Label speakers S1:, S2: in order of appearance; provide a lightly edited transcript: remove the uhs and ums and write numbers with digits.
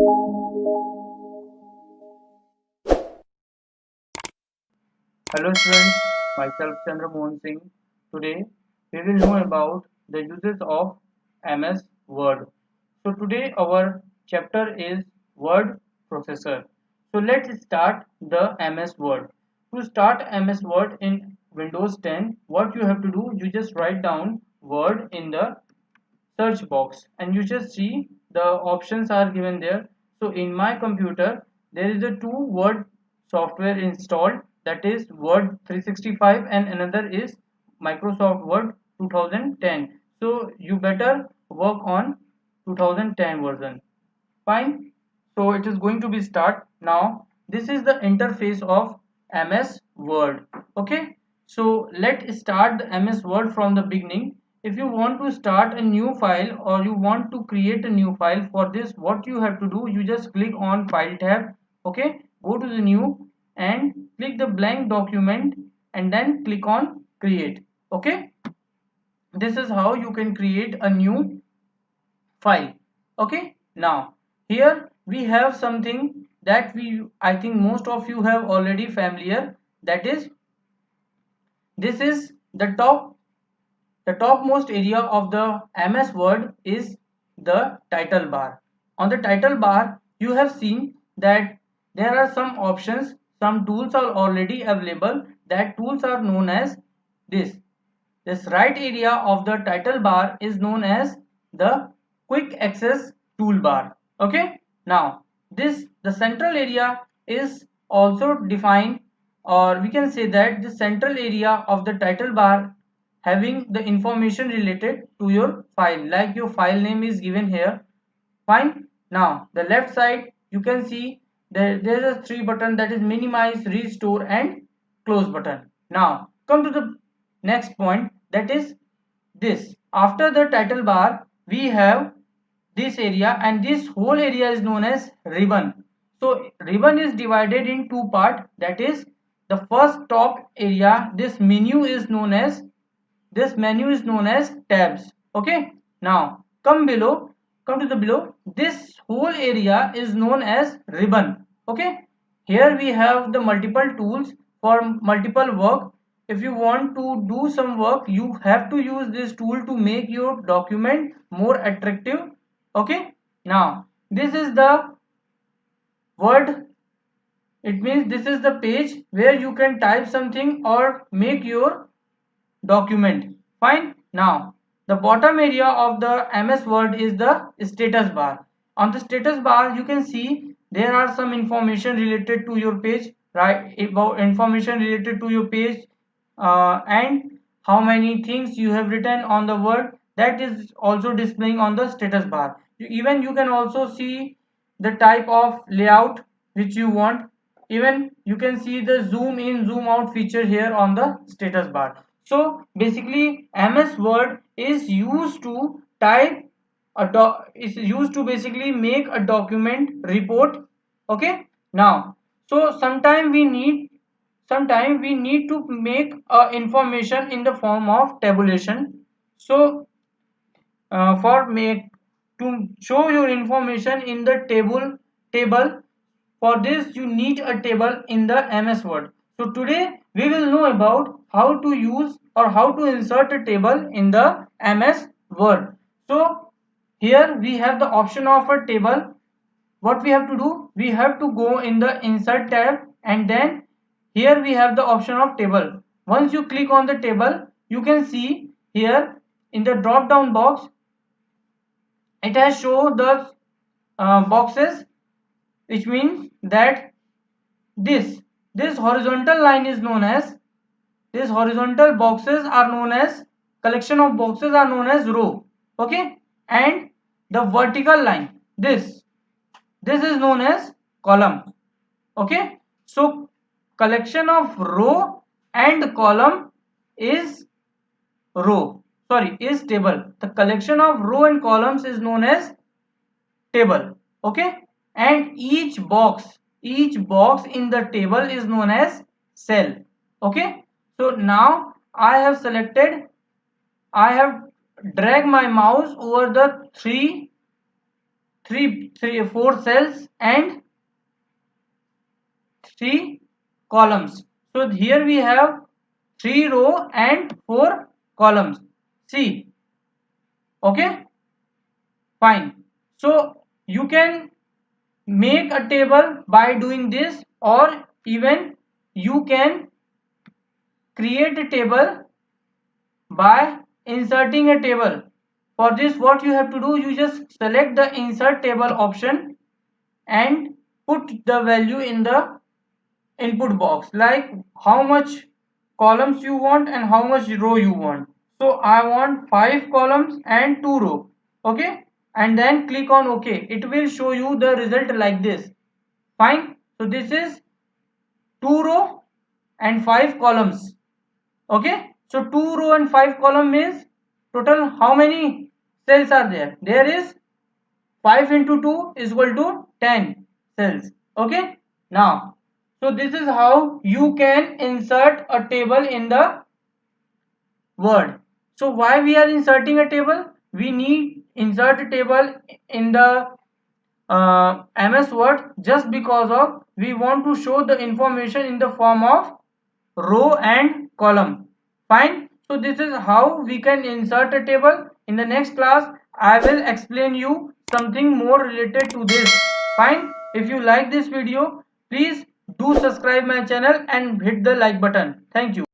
S1: Hello students, myself Chandra Mohan Singh. Today we will know about the uses of MS Word. So today our chapter is Word Processor. So let's start the MS Word. To start MS Word in Windows 10, what you have to do, you just write down Word in the search box and you just see the options are given there. So in my computer there is a two Word software installed, that is Word 365 and another is Microsoft Word 2010. So you better work on 2010 version. Fine. So it is going to be start now. This is the interface of MS Word. Okay. So let's start the MS Word from the beginning. If you want to start a new file or you want to create a new file, for this what you have to do, you just click on File tab. Okay. Go to the new and click the blank document and then click on Create. Okay. This is how you can create a new file. Okay, now here we have something that I think most of you have already familiar, that is this is the topmost area of the MS Word is the title bar. On the title bar you have seen that there are some options, some tools are already available. That tools are known as this. This right area of the title bar is known as the quick access toolbar. Okay. Now the central area is also defined, or we can say that the central area of the title bar having the information related to your file, like your file name is given here. Fine. Now the left side you can see there is a three button, that is minimize, restore and close button. Now come to the next point, that is this. After the title bar we have this area and this whole area is known as ribbon. So ribbon is divided in two parts, that is the first top area, this menu is known as tabs. Okay. Now come to the below, this whole area is known as ribbon. Okay. Here we have the multiple tools for multiple work. If you want to do some work, you have to use this tool to make your document more attractive. Okay. Now this is the word, it means this is the page where you can type something or make your document. Fine. Now the bottom area of the MS Word is the status bar. On the status bar you can see there are some information related to your page, right? About information related to your page, and how many things you have written on the word, that is also displaying on the status bar. Even you can also see the type of layout which you want. Even you can see the zoom in zoom out feature here on the status bar. So basically MS Word is used to type is used to basically make a document report. Okay. Now so sometime we need to make information in the form of tabulation. So for make to show your information in the table, for this you need a table in the MS Word. So today we will know about how to use or how to insert a table in the MS Word. So here we have the option of a table. What we have to do, we have to go in the insert tab and then here we have the option of table. Once you click on the table, you can see here in the drop down box it has shown the boxes, which means that this this horizontal line is known as, these horizontal boxes are known as, collection of boxes are known as row. Okay. And the vertical line, this is known as column. Okay. So collection of row and column is row, sorry, is table. The collection of row and columns is known as table. Okay. And each box in the table is known as cell. Okay. So now I have dragged my mouse over the 4 cells and 3 columns. So here we have 3 row and 4 columns. See, okay, fine. So you can make a table by doing this, or even you can create a table by inserting a table. For this, what you have to do, you just select the insert table option and put the value in the input box, like how much columns you want and how much row you want. So I want 5 columns and 2 row. Okay, and then click on OK. It will show you the result like this. Fine. So this is 2 row and 5 columns. Okay, so 2 row and 5 column means total how many cells are there? There is 5 into 2 is equal to 10 cells. Okay, now, so this is how you can insert a table in the Word. So why we are inserting a table? We need insert a table in the MS Word just because of we want to show the information in the form of row and column. Fine. So this is how we can insert a table. In the next class I will explain you something more related to this. Fine. If you like this video, please do subscribe my channel and hit the like button. Thank you.